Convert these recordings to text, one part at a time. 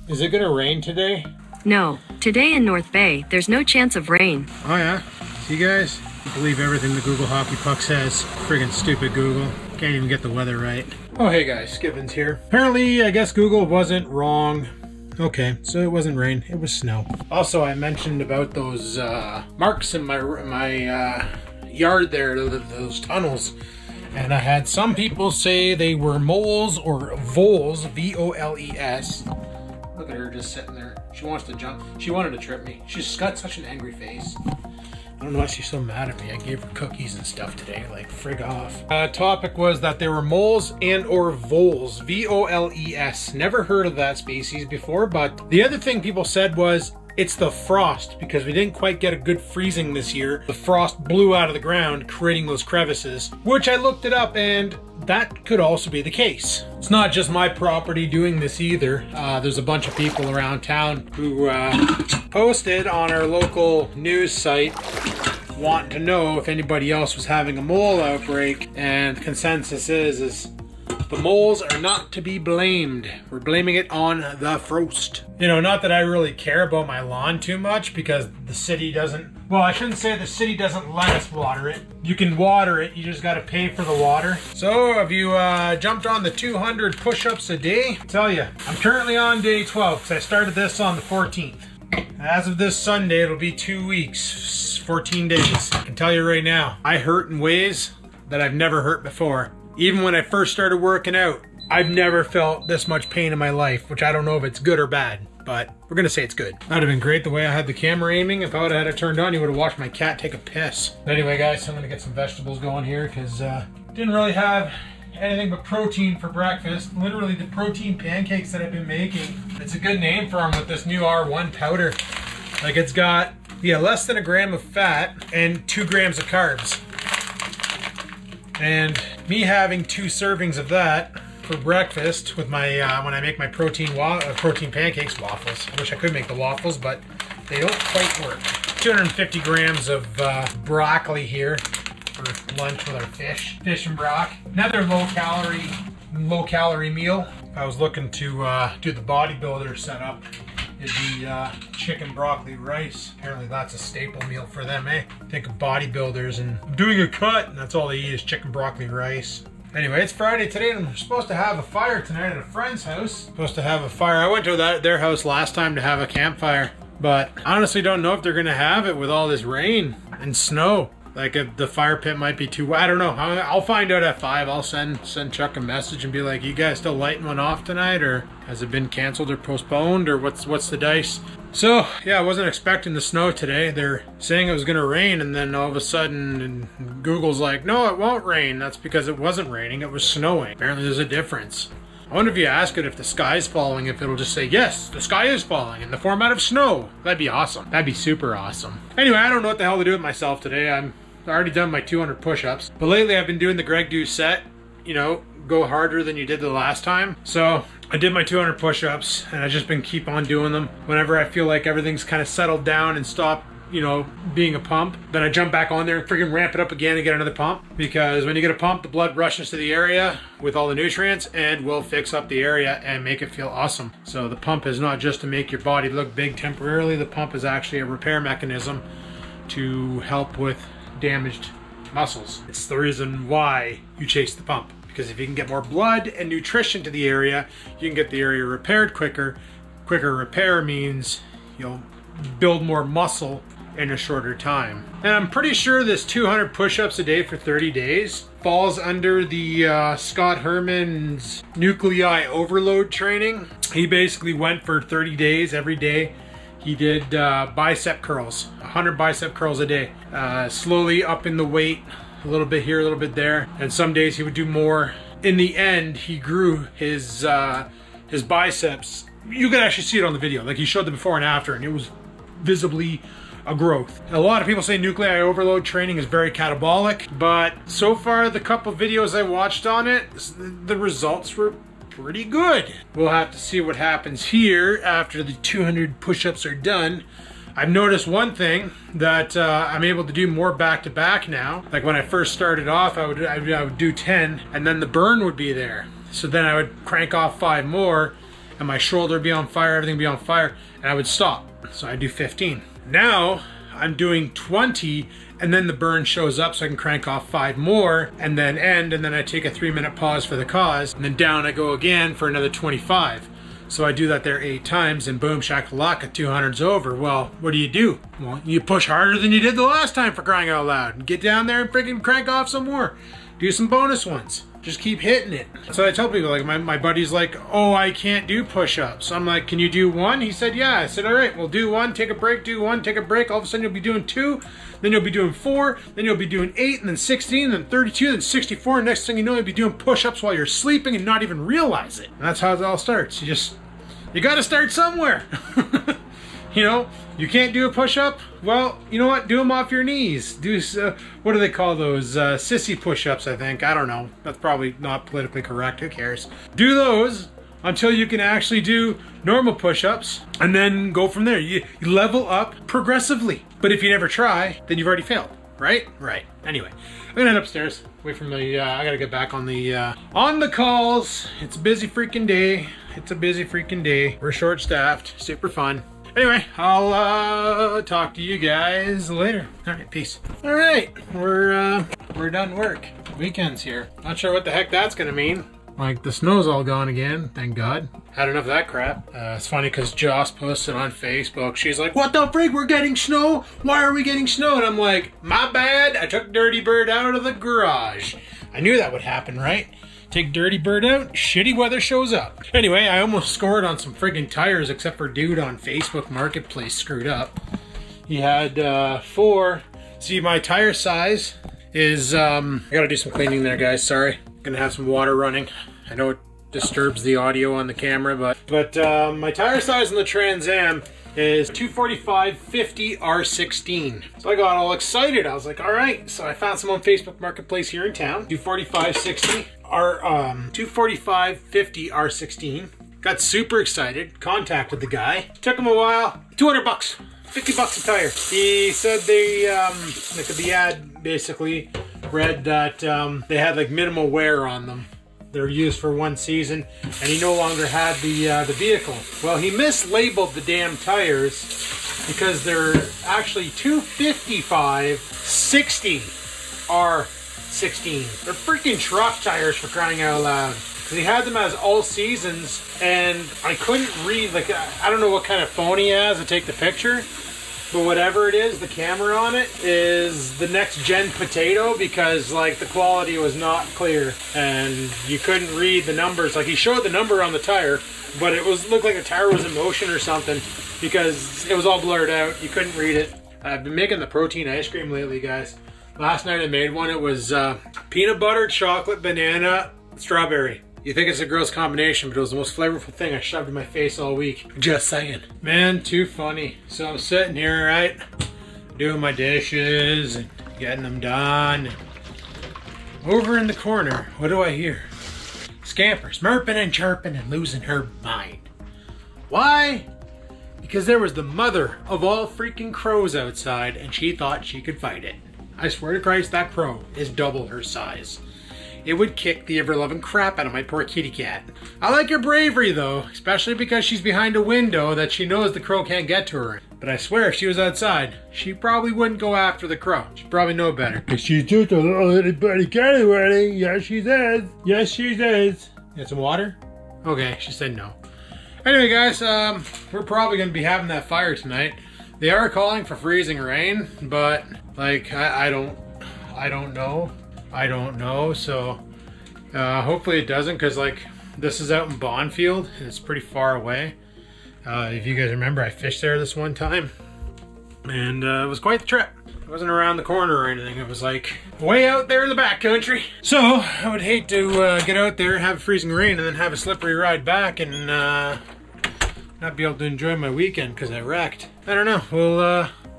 Is it gonna rain today? No. Today in North Bay, there's no chance of rain. Oh yeah? See guys? You believe everything the Google Hockey Puck says. Friggin' stupid Google. Can't even get the weather right. Oh hey guys, Skivinz here. Apparently, I guess Google wasn't wrong. Okay, so it wasn't rain, it was snow. Also, I mentioned about those marks in my yard there, those tunnels. And I had some people say they were moles or voles, V-O-L-E-S. Look at her just sitting there. She wants to jump. She wanted to trip me. She's got such an angry face. I don't know why she's so mad at me. I gave her cookies and stuff today, like frig off. Topic was that there were moles and or voles, V-O-L-E-S. Never heard of that species before, but the other thing people said was it's the frost, because we didn't quite get a good freezing this year. The frost blew out of the ground, creating those crevices, which I looked it up and that could also be the case. It's not just my property doing this either. There's a bunch of people around town who posted on our local news site wanting to know if anybody else was having a mole outbreak, and consensus is the moles are not to be blamed. We're blaming it on the frost. You know, not that I really care about my lawn too much because the city doesn't, well, I shouldn't say the city doesn't let us water it. You can water it, you just gotta pay for the water. So have you jumped on the 200 push-ups a day? I tell you, I'm currently on day 12 because I started this on the 14th. As of this Sunday, it'll be 2 weeks, 14 days. I can tell you right now, I hurt in ways that I've never hurt before. Even when I first started working out, I've never felt this much pain in my life, which I don't know if it's good or bad, but we're gonna say it's good. That'd have been great the way I had the camera aiming. If I would've had it turned on, you would've watched my cat take a piss. But anyway guys, I'm gonna get some vegetables going here because didn't really have anything but protein for breakfast. Literally the protein pancakes that I've been making. It's a good name for them with this new R1 powder. Like it's got, yeah, less than a gram of fat and 2 grams of carbs. And me having 2 servings of that for breakfast with my, when I make my protein pancakes, waffles. I wish I could make the waffles, but they don't quite work. 250 grams of broccoli here for lunch with our fish and brock. Another low calorie meal. If I was looking to do the bodybuilder setup, it'd be chicken broccoli rice. Apparently that's a staple meal for them, eh? Think of bodybuilders and I'm doing a cut and that's all they eat is chicken broccoli rice. Anyway, it's Friday today and I'm supposed to have a fire tonight at a friend's house. Supposed to have a fire. I went to their house last time to have a campfire, but I honestly don't know if they're gonna have it with all this rain and snow. Like if the fire pit might be too wet. I don't know. I'll find out at 5. I'll send Chuck a message and be like, you guys still lighting one off tonight, or has it been canceled or postponed, or what's the dice? So yeah, I wasn't expecting the snow today. They're saying it was gonna rain, and then all of a sudden Google's like, no, it won't rain. That's because it wasn't raining, it was snowing. Apparently there's a difference. I wonder if you ask it if the sky's falling, if it'll just say, yes, the sky is falling in the format of snow. That'd be awesome. That'd be super awesome. Anyway, I don't know what the hell to do with myself today. I've already done my 200 push-ups. But lately I've been doing the Greg Do set, you know, go harder than you did the last time. So I did my 200 push-ups and I've just been keep on doing them. Whenever I feel like everything's kind of settled down and stopped, you know, being a pump, then I jump back on there and freaking ramp it up again and get another pump. Because when you get a pump, the blood rushes to the area with all the nutrients and will fix up the area and make it feel awesome. So the pump is not just to make your body look big temporarily. The pump is actually a repair mechanism to help with damaged muscles. It's the reason why you chase the pump. Because if you can get more blood and nutrition to the area, you can get the area repaired quicker. Quicker repair means you'll build more muscle in a shorter time. And I'm pretty sure this 200 push-ups a day for 30 days falls under the Scott Herman's nuclei overload training. He basically went for 30 days every day. He did bicep curls, 100 bicep curls a day, slowly up in the weight, a little bit here, a little bit there, and some days he would do more. In the end, he grew his biceps. You can actually see it on the video. Like he showed the before and after, and it was visibly a growth. A lot of people say nuclei overload training is very catabolic, but so far the couple videos I watched on it, the results were pretty good. We'll have to see what happens here after the 200 push-ups are done. I've noticed one thing, that I'm able to do more back-to-back now. Like when I first started off, I would do 10, and then the burn would be there. So then I would crank off 5 more, and my shoulder would be on fire, everything would be on fire, and I would stop. So I do 15. Now I'm doing 20, and then the burn shows up, so I can crank off 5 more and then end, and then I take a 3-minute pause for the cause, and then down I go again for another 25. So I do that there 8 times, and boom, shakalaka, 200's over. Well, what do? Well, you push harder than you did the last time, for crying out loud. Get down there and freaking crank off some more. Do some bonus ones. Just keep hitting it. So I tell people, like, my buddy's like, oh, I can't do push-ups. I'm like, can you do 1? He said, yeah. I said, all right, we'll do 1, take a break, do 1, take a break. All of a sudden you'll be doing 2, then you'll be doing 4, then you'll be doing 8, and then 16, then 32, then 64. And next thing you know, you'll be doing push-ups while you're sleeping and not even realize it. And that's how it all starts. You gotta start somewhere. You know, you can't do a push-up? Well, you know what? Do them off your knees. Do, what do they call those? Sissy push-ups, I think. I don't know. That's probably not politically correct. Who cares? Do those until you can actually do normal push-ups, and then go from there. You level up progressively. But if you never try, then you've already failed. Right? Right. Anyway, I'm gonna head upstairs. Away from the, I gotta get back on the calls. It's a busy freaking day. It's a busy freaking day. We're short-staffed. Super fun. Anyway, I'll talk to you guys later. All right, peace. All right, we're done work. Weekend's here. Not sure what the heck that's gonna mean. Like, the snow's all gone again, thank God. Had enough of that crap. It's funny because Joss posted on Facebook. She's like, what the frig, we're getting snow? Why are we getting snow? And I'm like, my bad, I took Dirty Bird out of the garage. I knew that would happen, right? Take Dirty Bird out, shitty weather shows up. Anyway, I almost scored on some friggin' tires, except for dude on Facebook Marketplace screwed up. He had 4. See, my tire size is, I gotta do some cleaning there, guys, sorry. Gonna have some water running. I know it disturbs the audio on the camera, but my tire size on the Trans Am is 245/50 R16. So I got all excited. I was like, all right. So I found some on Facebook Marketplace here in town. 245/60 245/50 R16. Got super excited. Contacted the guy. Took him a while. $200, $50 a tire. He said the ad basically read that they had like minimal wear on them. They're used for 1 season, and he no longer had the vehicle. Well, he mislabeled the damn tires because they're actually 255/60 R16. They're freaking truck tires, for crying out loud. Because he had them as all seasons, and I couldn't read, like, I don't know what kind of phone he has to take the picture. But whatever it is, the camera on it is the next gen potato, because like the quality was not clear and you couldn't read the numbers. Like, he showed the number on the tire, but it looked like the tire was in motion or something because it was all blurred out. You couldn't read it. I've been making the protein ice cream lately, guys. Last night I made one. It was peanut butter, chocolate, banana, strawberry. You think it's a gross combination, but it was the most flavorful thing I shoved in my face all week. Just saying. Man, too funny. So I'm sitting here, right, doing my dishes and getting them done. Over in the corner, what do I hear? Scamper, smirping and chirping and losing her mind. Why? Because there was the mother of all freaking crows outside, and she thought she could fight it. I swear to Christ, that crow is double her size. It would kick the ever-loving crap out of my poor kitty cat. I like her bravery, though, especially because she's behind a window that she knows the crow can't get to her. But I swear, if she was outside, she probably wouldn't go after the crow. She'd probably know better. Because she's just a little bitty cat already. Yes, she does. Yes, she does. Get some water? Okay, she said no. Anyway, guys, we're probably going to be having that fire tonight. They are calling for freezing rain, but, like, I don't know. I don't know, so hopefully it doesn't, because like this is out in Bonfield and it's pretty far away. If you guys remember, I fished there this one time and it was quite the trip. It wasn't around the corner or anything, it was like way out there in the back country. So I would hate to get out there, have freezing rain, and then have a slippery ride back and not be able to enjoy my weekend because I wrecked. I don't know,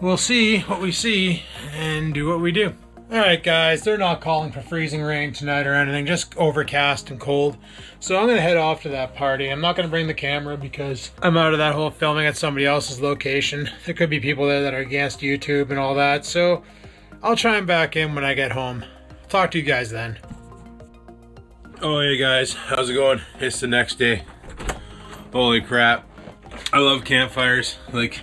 we'll see what we see and do what we do. Alright guys, they're not calling for freezing rain tonight or anything, just overcast and cold. So I'm going to head off to that party. I'm not going to bring the camera because I'm out of that whole filming at somebody else's location. There could be people there that are against YouTube and all that, so I'll try and back in when I get home. Talk to you guys then. Oh hey guys, how's it going? It's the next day. Holy crap. I love campfires. Like,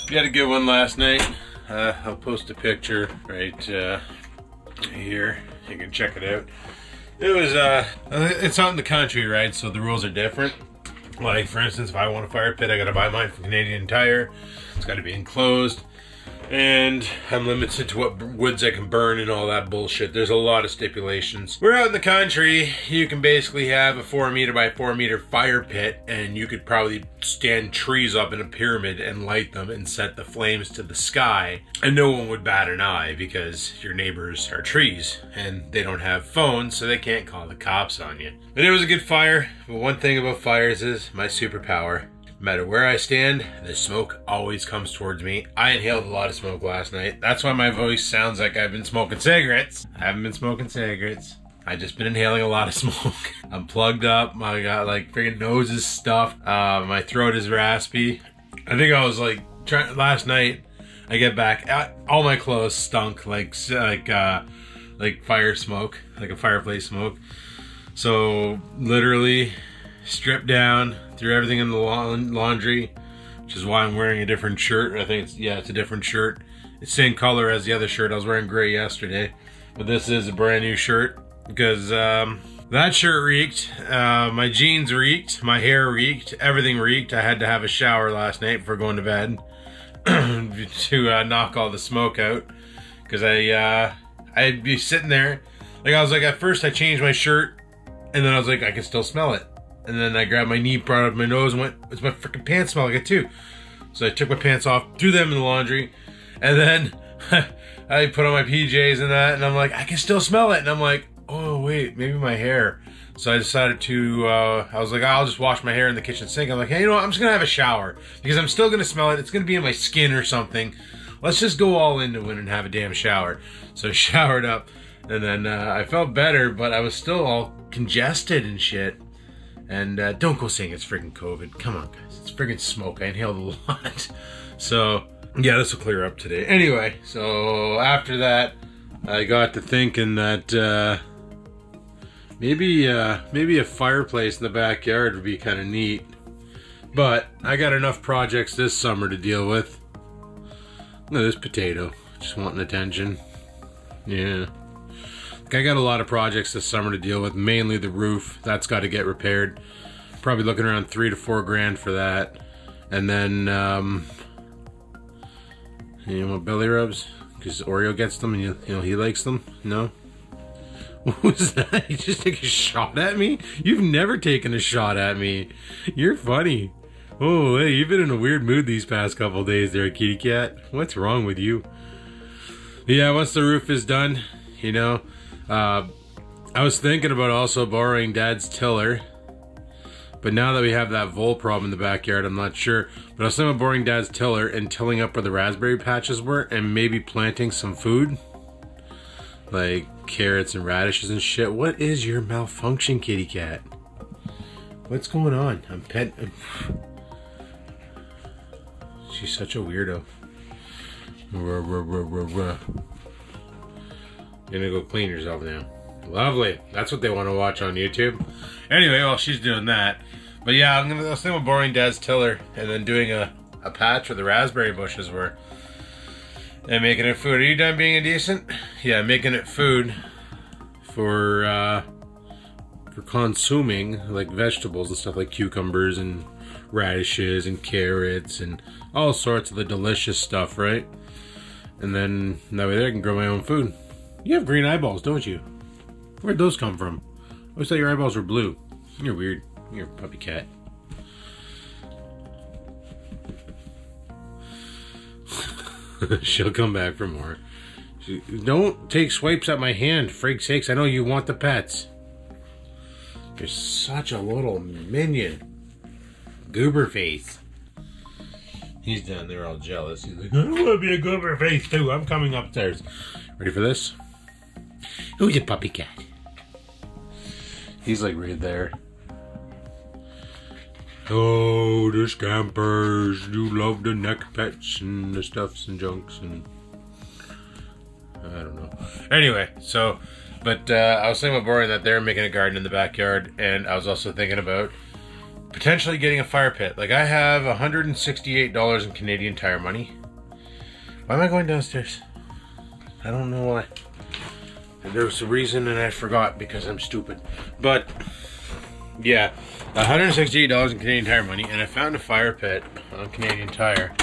we had a good one last night. I'll post a picture right here. You can check it out. It was, it's out in the country, right? So the rules are different. Like, for instance, if I want a fire pit, I gotta buy mine from Canadian Tire. It's gotta be enclosed. And I'm limited to what woods I can burn and all that bullshit. There's a lot of stipulations. We're out in the country. You can basically have a 4 meter by 4 meter fire pit, and you could probably stand trees up in a pyramid and light them and set the flames to the sky. And no one would bat an eye because your neighbors are trees and they don't have phones, so they can't call the cops on you. But it was a good fire. But one thing about fires is my superpower. No matter where I stand, the smoke always comes towards me. I inhaled a lot of smoke last night. That's why my voice sounds like I've been smoking cigarettes. I haven't been smoking cigarettes. I've just been inhaling a lot of smoke. I'm plugged up. I got like freaking nose is stuffed. My throat is raspy. I think I was like last night. I get back, all my clothes stunk like fire smoke, like a fireplace smoke. So literally stripped down, threw everything in the laundry, which is why I'm wearing a different shirt. I think it's a different shirt. It's same color as the other shirt. I was wearing gray yesterday, but this is a brand new shirt because that shirt reeked. My jeans reeked. My hair reeked. Everything reeked. I had to have a shower last night before going to bed to knock all the smoke out because I'd be sitting there. Like I was like, at first I changed my shirt and then I was like, I can still smell it. And then I grabbed my knee, brought it up my nose, and went, it's my freaking pants smell like it too. So I took my pants off, threw them in the laundry, and then I put on my PJs and that, and I'm like, I can still smell it. And I'm like, oh wait, maybe my hair. So I decided to, I was like, I'll just wash my hair in the kitchen sink. I'm like, hey, you know what, I'm just gonna have a shower, because I'm still gonna smell it. It's gonna be in my skin or something. Let's just go all into it and have a damn shower. So I showered up, and then I felt better, but I was still all congested and shit. And don't go saying it's freaking COVID. Come on, guys. It's freaking smoke. I inhaled a lot. So, yeah, this will clear up today. Anyway, so after that, I got to thinking that maybe a fireplace in the backyard would be kind of neat. But I got enough projects this summer to deal with. Look at this potato. Just wanting attention. Yeah. I got a lot of projects this summer to deal with, mainly the roof. That's got to get repaired. Probably looking around $3 to $4 grand for that. And then, you know, belly rubs, because Oreo gets them and you know he likes them. No? What was that? You just take a shot at me? You've never taken a shot at me. You're funny. Oh, hey, you've been in a weird mood these past couple days there, kitty cat. What's wrong with you? Yeah, once the roof is done, you know, I was thinking about also borrowing Dad's tiller, but now that we have that vole problem in the backyard, I'm not sure. But I was thinking about borrowing Dad's tiller and tilling up where the raspberry patches were and maybe planting some food, like carrots and radishes and shit. What is your malfunction, kitty cat? What's going on? She's such a weirdo. You're gonna go clean yourself now. Lovely. That's what they want to watch on YouTube. Anyway, while she's doing that. But yeah, I was thinking of borrowing Dad's tiller and then doing a patch where the raspberry bushes were. And making it food. Are you done being indecent? Yeah, making it food for consuming, like vegetables and stuff like cucumbers and radishes and carrots and all sorts of the delicious stuff, right? And then that way there I can grow my own food. You have green eyeballs, don't you? Where'd those come from? I always thought your eyeballs were blue. You're weird. You're a puppy cat. She'll come back for more. Don't take swipes at my hand, frig's sakes. I know you want the pets. You're such a little minion. Goober face. He's down there all jealous. He's like, I want to be a goober face too. I'm coming upstairs. Ready for this? Who's a puppy cat? He's like right there. Oh, the scampers. You love the neck pets and the stuffs and junks and... I don't know. Anyway, so... But I was thinking about borrowing that there and making a garden in the backyard. And I was also thinking about potentially getting a fire pit. Like, I have $168 in Canadian Tire money. Why am I going downstairs? I don't know why. There was a reason and I forgot because I'm stupid. But yeah, $168 in Canadian Tire money, and I found a fire pit on Canadian Tire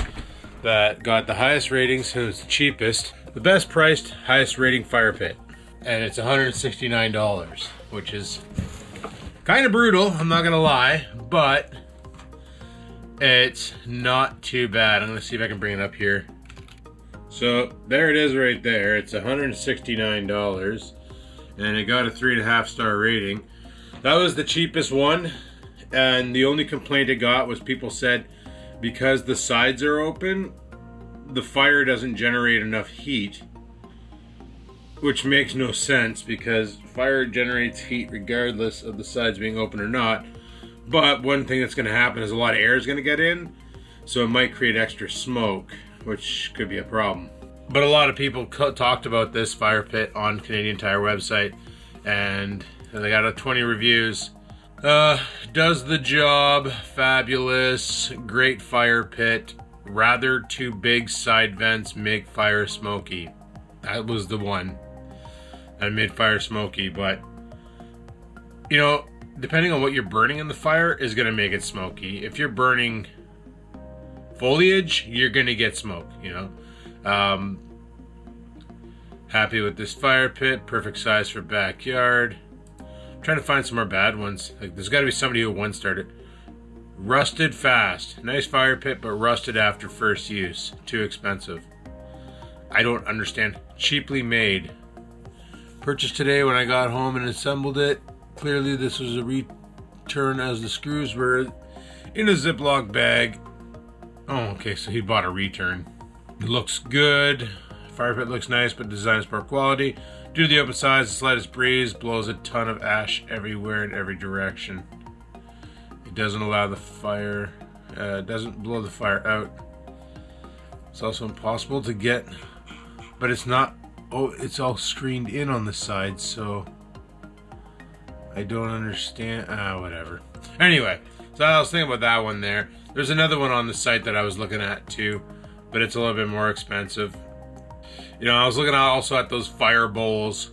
that got the highest ratings and it's the cheapest, the best priced, highest rating fire pit, and it's $169, which is kind of brutal, I'm not gonna lie, but it's not too bad. I'm gonna see if I can bring it up here. So there it is right there. It's $169 and it got a 3.5 star rating. That was the cheapest one, and the only complaint it got was people said because the sides are open, the fire doesn't generate enough heat, which makes no sense because fire generates heat regardless of the sides being open or not. But one thing that's going to happen is a lot of air is going to get in, so it might create extra smoke, which could be a problem. But a lot of people talked about this fire pit on Canadian Tire website, and they got 20 reviews. Does the job, fabulous, great fire pit, rather too big side vents make fire smoky. That was the one that made fire smoky, but you know, depending on what you're burning in the fire is gonna make it smoky. If you're burning foliage, you're gonna get smoke, you know. Happy with this fire pit, perfect size for backyard. I'm trying to find some more bad ones. Like, there's got to be somebody who one started. Rusted fast. Nice fire pit, but rusted after first use. Too expensive. I don't understand. Cheaply made. Purchased today when I got home and assembled it. Clearly this was a return as the screws were in a Ziploc bag. Oh, okay, so he bought a return. It looks good. Fire pit looks nice, but design is poor quality. Due to the open size, the slightest breeze blows a ton of ash everywhere in every direction. It doesn't allow the fire, doesn't blow the fire out. It's also impossible to get, but it's not, oh, it's all screened in on the sides, so I don't understand, whatever. Anyway, so I was thinking about that one there. There's another one on the site that I was looking at too, but it's a little bit more expensive. You know, I was looking also at those fire bowls,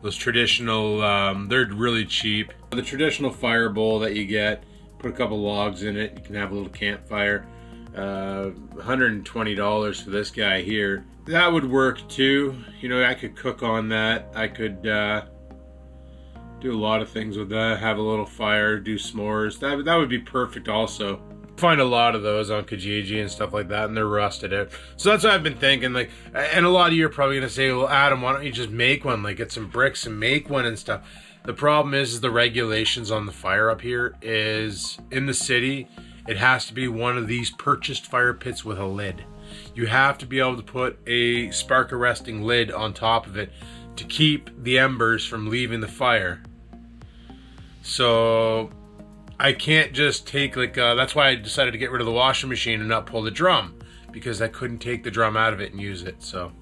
those traditional, they're really cheap. The traditional fire bowl that you get, put a couple logs in it, you can have a little campfire. $120 for this guy here. That would work too. You know, I could cook on that. I could do a lot of things with that. Have a little fire, do s'mores. That would be perfect also. Find a lot of those on Kijiji and stuff like that, and they're rusted out. So that's what I've been thinking. Like, and a lot of you are probably gonna say, well, Adam, why don't you just make one? Like, get some bricks and make one and stuff. The problem is the regulations on the fire up here is, in the city, it has to be one of these purchased fire pits with a lid. You have to be able to put a spark arresting lid on top of it to keep the embers from leaving the fire. So I can't just take, like, that's why I decided to get rid of the washing machine and not pull the drum, because I couldn't take the drum out of it and use it. So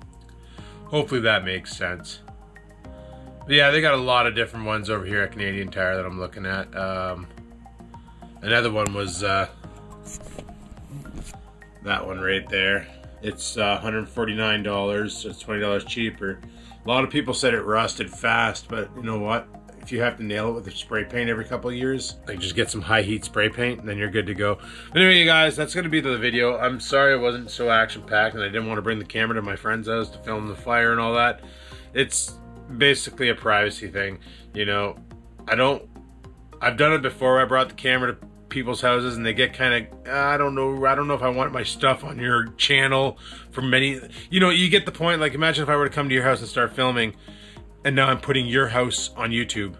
hopefully that makes sense. But yeah, they got a lot of different ones over here at Canadian Tire that I'm looking at. Another one was that one right there. It's $149, so it's $20 cheaper. A lot of people said it rusted fast, but you know what? If you have to nail it with a spray paint every couple of years, like, just get some high heat spray paint and then you're good to go. But anyway, you guys, that's going to be the video. I'm sorry it wasn't so action packed and I didn't want to bring the camera to my friend's house to film the fire and all that. It's basically a privacy thing. You know, I've done it before. I brought the camera to people's houses and they get kind of, I don't know if I want my stuff on your channel for many, you know, you get the point. Like, imagine if I were to come to your house and start filming and now I'm putting your house on YouTube.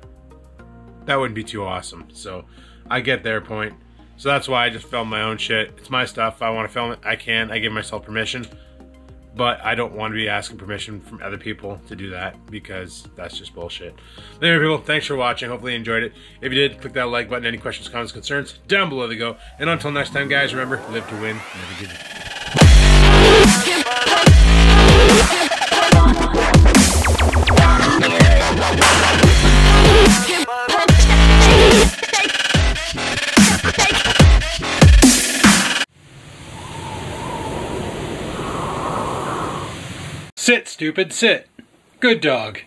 That wouldn't be too awesome. So I get their point. So that's why I just film my own shit. It's my stuff. If I want to film it, I can. I give myself permission. But I don't want to be asking permission from other people to do that, because that's just bullshit. Anyway, people, thanks for watching. Hopefully you enjoyed it. If you did, click that like button. Any questions, comments, concerns, down below they go. And until next time, guys, remember, live to win, never give up. Sit, stupid, sit. Good dog.